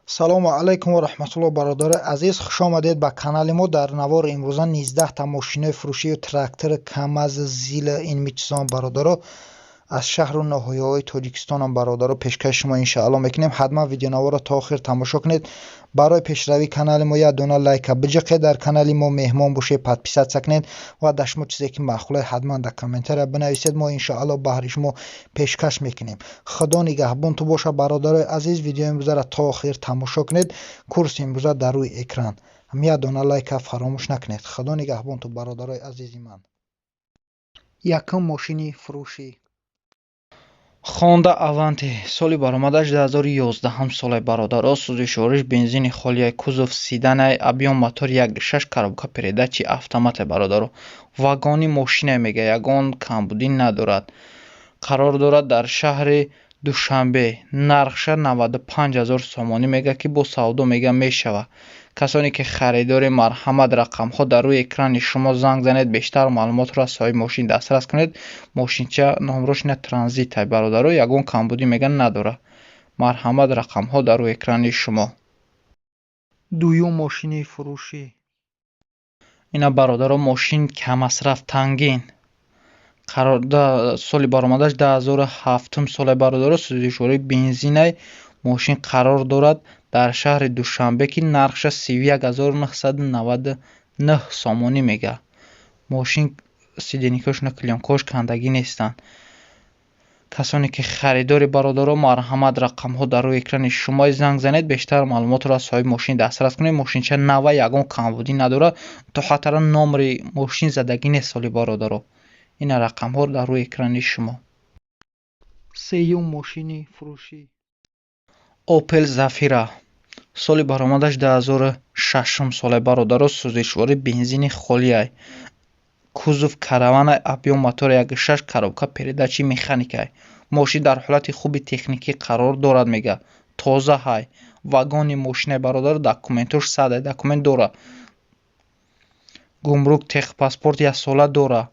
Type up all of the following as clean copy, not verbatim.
салому алайкум ва раҳматуллоҳ бародари азиз, хуш омадед ба канали мо. дар навори имрӯза 19 та мошинои фурӯшии трактори камаз зила инми чизон бародаро аз шаҳру ноҳияҳои тоҷикистонам бародаро пешкаши шумо иншаалло мекунем. ҳатман видеонаворро то охир тамошо кунед. барои пешравии канали мо як дона лайка биҷиқед, дар канали мо меҳмон бошед подписатсия кунед ва дар шумо чизе ки маъқуле ҳатман дар комментария бинависед. мо иншаалло баҳри шумо пешкаш мекунем. худо нигаҳбон ту боша бародари азиз. видеои имрӯзаро то охир тамошо кунед. курси имрӯза дар рӯи экран. як дона лайка фаромӯш накунед. худо нигаҳбон ту бародари азизи ман. якум мошини фурӯшӣ Honda Avanti соли баромадаш 2011 солай бародаро. сӯзишвориш бензини холияи кузов сиданай, объем мотор 1.6 коробка передачи автомате бародаро. вагони мошина мега ягон камбудӣ надорад. қарор дорад дар шаҳри Душанбе. нархша 95000 сомонӣ мега ки бо савдо мега мешава. касоне ки харидори марҳамат рақамҳо дар рӯи экрани шумо занг занед. бештар маълумотро аз соҳиби мошин дастрас кунед. мошинча номрошина транзитай бародаро, ягон камбудӣ мега надора. марҳамат рақамҳо дар рӯи экрани шумо. дуюм мошини фурӯшӣ ина бародаро мошин камасраф тангин. соли баромадаш 2007 солай бародаро. сӯзишвории бензинай мошин қарор дорад дар шаҳри Душанбе ки нархша 31999 сомонӣ мега. мошин сиденикошна клёнкош кандагӣ нестанд. касоне ки харидори бародаро марҳамат рақамҳо дар рӯи экрани шумо занг занед. бештар маълумотро аз соҳиби мошин дастрас кунед. мошинча нава, ягон камбудӣ надорад. то хатара номри мошин задагӣ нест соли бародаро. ина рақамҳо дар рӯи экрани шумо. сеюм мошини фурӯшӣ Opel Zafira соли баромадаш 2006 солай бародаро. сӯзишвори бензини холияй кузов караванай, объем мотор 1.6 коробка передачи механикай. мошин дар ҳолати хуби техникӣ қарор дорад мега. тоза ҳай. вагони мошинай бародаро документош 100 документ дора. гумрук техпаспорт 1 сола дора.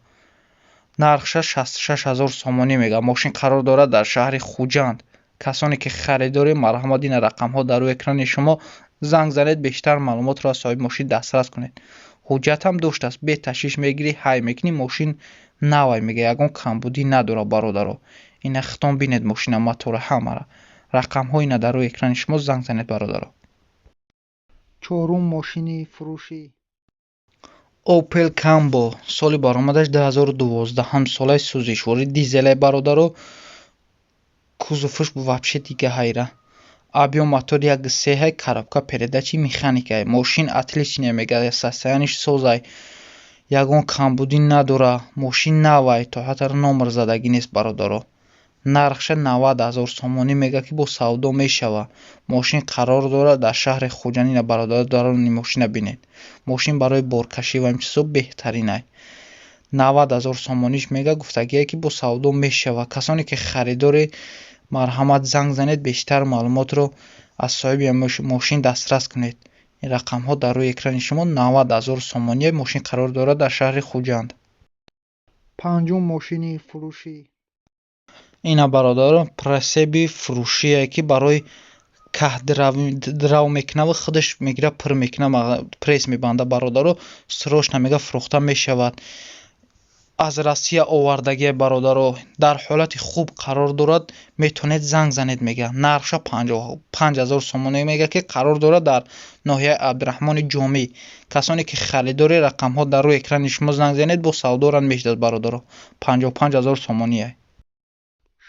нархша 66000 сомонӣ мега. мошин қарор дорад дар шаҳри хуҷанд. касоне ки харидори марҳамат, ина рақамҳо дар рӯи экрани шумо занг занед. бештар маълумотро аз соҳиби мошин дастрас кунед. ҳуҷҷатам доштааст. бе ташвиш мегирӣ, ҳай мекунӣ. мошин навай мега, ягон камбудӣ надора бародаро. ина хитон бинед мошина мотора ҳамара. рақамҳо ина дар рӯи экрани шумо занг занед бародаро. чорум мошини фурӯшӣ Opel Combo соли баромадаш 2012 солай. сӯзишвори дизелай бародаро. кузовуш вообще дига ҳайра. объем мотор 1.3 коробка передачи механикай. мошин отличная мега, состояниш созай, ягон камбудӣ надора. мошин навай, то ҳатар номр задагӣ нест бародаро. нархша 90000 сомонӣ мега ки бо савдо мешава. мошин қарор дорад дар шаҳри хуҷанина бародаро. дарони мошина бинед. мошин барои боркашӣ ва имчизо беҳтаринай. 90000 сомониш мега, гуфтагие ки бо савдо мешава. касоне ки харидори марҳамат занг занед. бештар маълумотро аз соҳиби мошин дастрас кунед. ин рақамҳо дар рӯи экрани шумо. 90000 сомонӣ. мошин қарор дорад дар шаҳри хуҷанд. панҷум мошини фурӯшӣ ина бародаро прасеби фурӯшие ки барои каҳдрав мекунава, худаш мегира пир мекунава, пресс мебанда бародаро. срочно мега фурӯхта мешавад. аз Россия овардагия бародаро. дар ҳолати хуб қарор дорад. метавонед занг занед мега. нархша 55000 сомонӣ мега ки қарор дорад дар ноҳияи Абдураҳмони ҷомӣ. касоне ки харидори рақамҳо дар рӯи экрани шумо занг занед. бо савдоран мешудад бародаро. 55000 сомонӣ.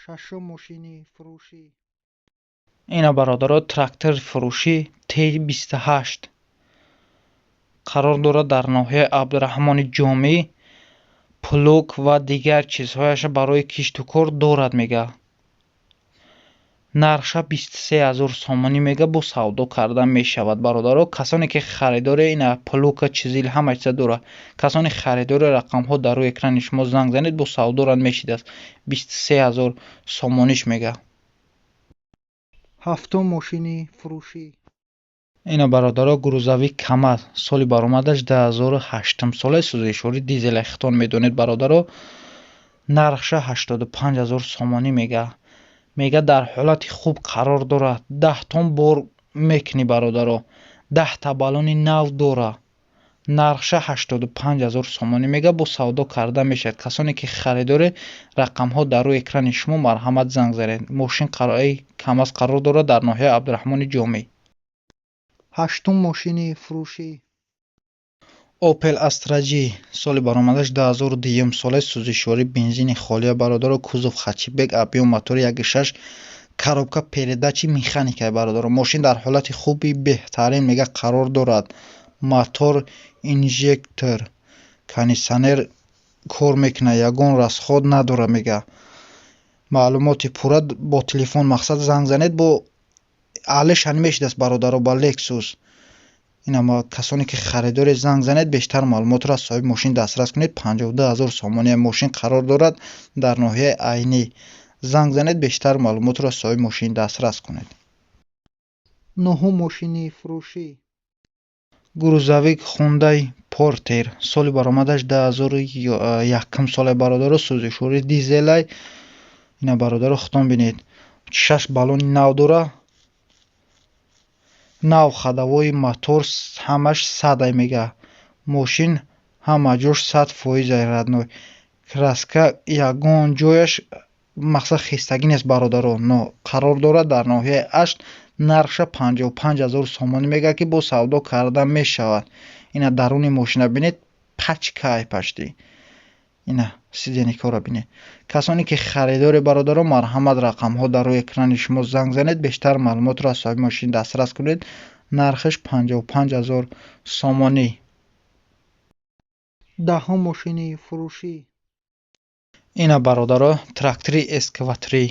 шашум мошини фурӯшӣ ина бародаро трактори фурӯшӣ T28 қарор дорад дар ноҳияи Абдураҳмони ҷомӣ. плуг ва дигар чизҳояша барои киштукор дорад мега. нархша 23000 сомонӣ мега, бо савдо кардан мешавад бародаро. касоне ки харидори ина плуга чизил ҳама чиза дора. касоне харидори рақамҳо дар рӯи экрани шумо занг занед. бо савдоран мешидад. 23000 сомониш мега. ҳафтум мошини фурӯшӣ ина бародаро грузави камаз соли баромадаш 2008 солай. сӯзишвори дизелай хитон медонед бародаро. нархша 85000 сомонӣ мега. мега дар ҳолати хуб қарор дорад. 10 бор мекунӣ бародаро. 10 та баллони нав дора. нархша 85000 сомонӣ мега бо савдо карда мешавад. Касоне ки харидори рақамҳо дар рӯи экрани шумо марҳамат занг занед. Мошин камаз қарор дорад дар ноҳияи Абдурахмони Ҷомӣ. ҳаштум мошини фурӯшӣ Opel Astra G соли баромадаш 2002 сола сӯзишворӣ бензини холия бародаро. кузов хачибек, объем мотори 1.6, коробка передачи механикаи бародаро. мошин дар ҳолати хуби беҳтарин мега қарор дорад. мотор инжектор кондитсионер кор мекунад, ягон расход надора мега. маълумоти пурра бо телефон мақсад занг занед бо алишан мешидаст бародаро ба Lexus. ина касоне ки харидори занг занед бештар маълумотро аз соҳиби мошин дастрас кунед. 52000 сомонияи мошин қарор дорад дар ноҳияи Айнӣ. занг занед бештар маълумотро аз соҳиби мошин дастрас кунед. ноҳум мошини фурӯшӣ грузовик Hyundai Porter соли баромадаш 2001 сола бародаро. сӯзишворӣ дизелай. ина бародаро хутон бинед 6 баллони нав дора. нав ходовои мотор ҳамаш 100 мега. мошин ҳама ҷош 100% радной. краска ягон ҷояш мақсад хистагӣ нест бародаро. но қарор дорад дар ноҳияи Ашт. нархша 55000 сомонӣ мега ки бо савдо карда мешавад. ина даруни мошина бинед пачкай пачти. ина сиденекора бинед. касоне ки харидори бародаро марҳамат рақамҳо дар рӯи экрани шумо занг занед бештар маълумотро аз соҳиби мошин дастрас кунед. нархш 55000 сомонӣ. даҳум мошини фурӯшӣ ина бародаро трактори эскаватори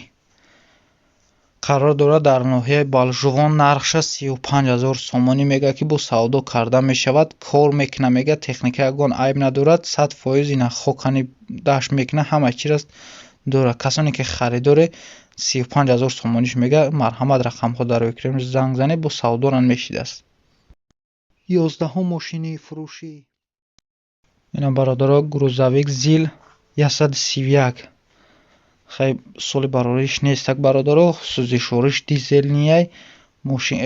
қарор дорад дар ноҳияи Балжувон. нархша 35000 сомонӣ мега ки бо савдо карда мешавад. кор мекуна мега. техника ягон айб надорад. 100% ина хокани дашт мекуна. ҳама чиз дора. касоне ки харидори 35000 сомониш мега марҳамат рақамҳо дар рӯи экрани занг занед бо савдоран мешидаст. 11 мошини фурӯшӣ ина бародаро грузовик Zil 131 хай соли барориш нестак бародаро. сӯзишвориш дизелнияй. мошин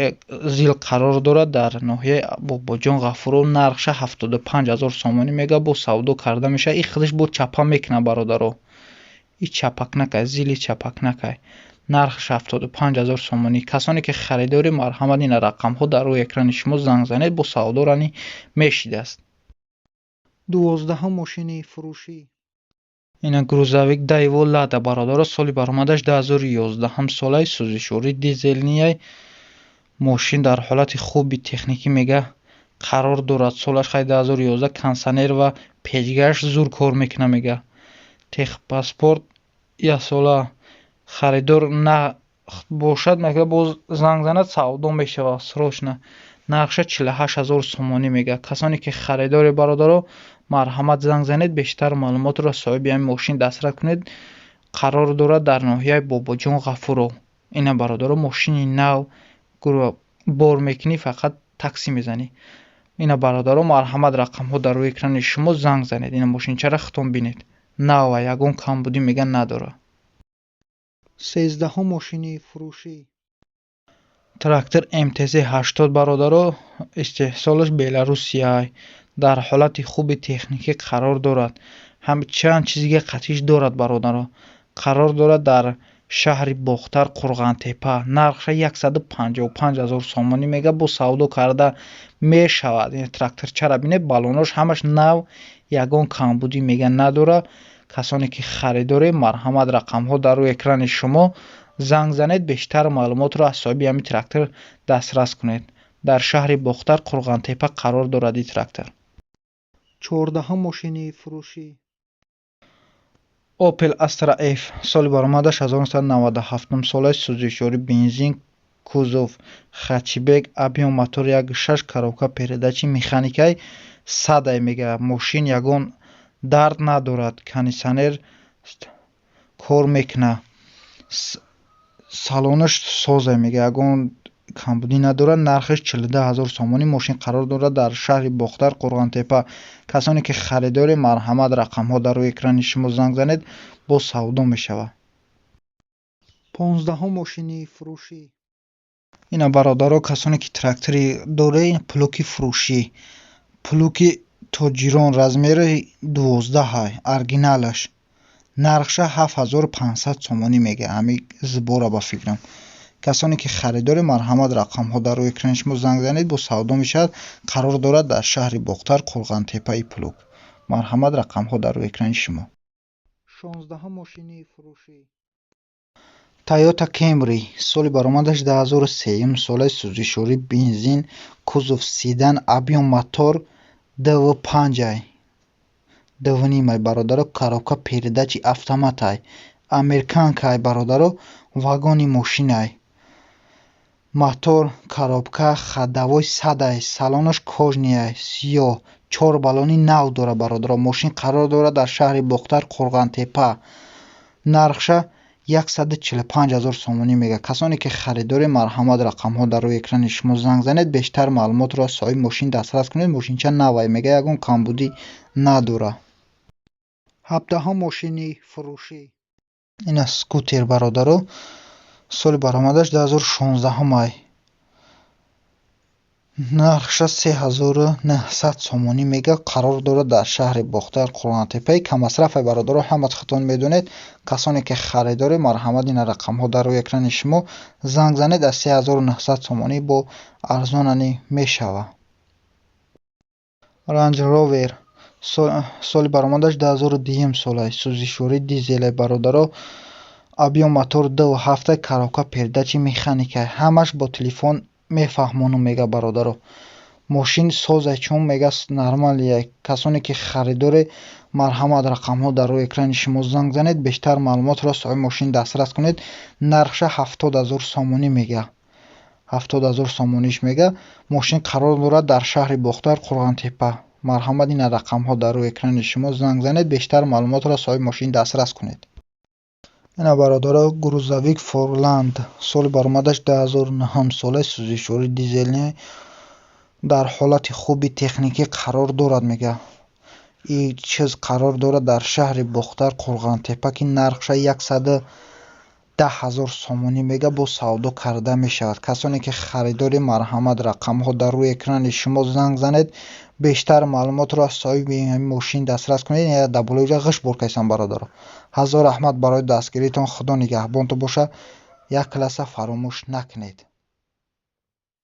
Zil қарор дорад дар ноҳияи Бобоҷон Ғафуров. нархша 75000 сомонӣ мега бо савдо карда мешавад. и худаш бо чапа мекуна бародаро. и чапак накай. Zil чапак накай. нархш 75000 сомонӣ. касоне ки харидори марҳамат ина рақамҳо дар рӯи экрани шумо занг занед бо савдорани мешидаст. 12 мошини фурӯшӣ ина грузовик Daewoo Lada бародаро. соли баромадаш 2011 солаи сӯзишворӣ дизелнияй. мошин дар ҳолати хуби техникӣ мега қарор дорад. солаш хай 2011. кондитсионер ва печгаш зур кор мекуна мега. техпаспорт ясола. харидор на бошад мега боз занг занад савдо мешавад срочно. нархша 48000 сомонӣ мега. касоне ки харидори бародаро марҳамат занг занед бештар маълумотро аз соҳиби ҳамин мошин дастрас кунед. қарор дорад дар ноҳияи Бобоҷон Ғафуров. ина бародаро мошини нав бор мекунӣ фақат такси мезанӣ. ина бародаро марҳамат рақамҳо дар рӯи экрани шумо занг занед. ина мошинчара хутон бинед. нава ягон камбудӣ мега надора. 13 мошини фурӯшӣ трактор МТЗ 80 бародаро. истеҳсолаш Беларусия. дар ҳолати хуби техникӣ қарор дорад. чанд чизига қатиш дорад бародаро. қарор дорад дар шаҳри Бохтар Қурғантепа. нархша 155000 сомонӣ мега бо савдо карда мешавад. ин тракторчара бинед. баллонош ҳамаш нав. ягон камбудӣ мега надора. касоне ки харидори марҳамат рақамҳо дар рӯи экрани шумо занг занед бештар маълумотро аз соҳиби ҳамин трактор дастрас кунед. дар шаҳри Бохтар Қурғантепа қарор дорад ин трактор. 14 мошини фурӯшӣ Opel Astra F соли баромадаш 1997 солаи сӯзишворӣ бензин кузов хачибек объем мотори 1.6 коробка передачи механикаи 100 мега. мошин ягон дард надорад. кондитсионер кор мекуна. салонаш соза мега. ягон камбудӣ надорад. нархш 42000 сомонӣ. мошин қарор дорад дар шаҳри Бохтар Қурғантепа. касоне ки харидори марҳамат рақамҳо дар рӯи экрани шумо занг занед бо савдо мешавад. 15 мошини фурӯшӣ اینا برادرها کسانی که трактори داره این پلوکی فروشی پلوکی توجیرون размери 12 оригиналаш нархша 7500 сомонӣ мега ҳамин збора ба фикрам касоне ки харидори марҳамат рақамҳо дар рӯи экрани шумо занг занед бо савдо мешавад қарор дорад дар шаҳри бохтар қурғантепаи пулук марҳамат рақамҳо дар рӯи экрани шумо 16 мошини фурӯшӣ Toyota Camry соли баромадаш 2003 соли сӯзишворӣ бензин кузов седан объем мотор DV5 DV5 бародаро коробка передачи автомат американка бародаро вагони мошина мотор коробка ходовой сад салонаш кожни сиёҳ 4 баллони нав дора бародаро мошин қарор дорад дар шаҳри бохтар қурғантепа нархша 145 000 сомонӣ мега касоне ки харидори марҳамат рақамҳо дар рӯи экрани шумо занг занед бештар маълумотро аз соҳиби мошин дастрас кунед мошинча навай мега ягон камбудӣ надора 17 мошини фурӯшӣ ина скутер бародаро соли баромадаш 2016 нархша 3900 сомонӣ мега қарор дорад дар шаҳри бохтар қурғантепаи камасрафай бародаро ҳамат худтон медонед касоне ки харидори марҳамат ина рақамҳо дар рӯи экрани шумо занг занед аз 3900 сомонӣ бо арзонанӣ мешава Range Rover соли баромадаш 2010 солай сӯзишворӣ дизелай бародаро объем мотор 2.7 коробка передачи механика ҳамаш бо телефон мефаҳмонам мега бародаро мошин созай чун мега нормалия касоне ки харидори марҳамат рақамҳо дар рӯи экрани шумо занг занед бештар маълумотро аз соҳиби мошин дастрас кунед нархша 70 000 сомонӣ мега 70 000 сомониш мега мошин қарор дорад дар шаҳри бохтар қурғантепа марҳамат ина рақамҳо дар рӯи экрани шумо занг занед бештар маълумотро аз соҳиби мошин дастрас кунед ина бародаро грузовик Fordland соли баромадаш 2009 солаи сӯзишворӣ дизелӣ дар ҳолати хуби техникӣ қарор дорад мега ин чиз қарор дорад дар шаҳри бохтар қурғантепа ки нархша 110 000 сомонӣ мега бо савдо карда мешавад касоне ки харидори марҳамат рақамҳо дар рӯи экрани шумо занг занед бештар маълумотро аз соҳиби мошин дастрас кунед я дабулоиҷа ғиш боркайсан бародаро ҳазор раҳмат барои дастгиритон худо нигаҳбонтон боша як лаҳза фаромӯш накунед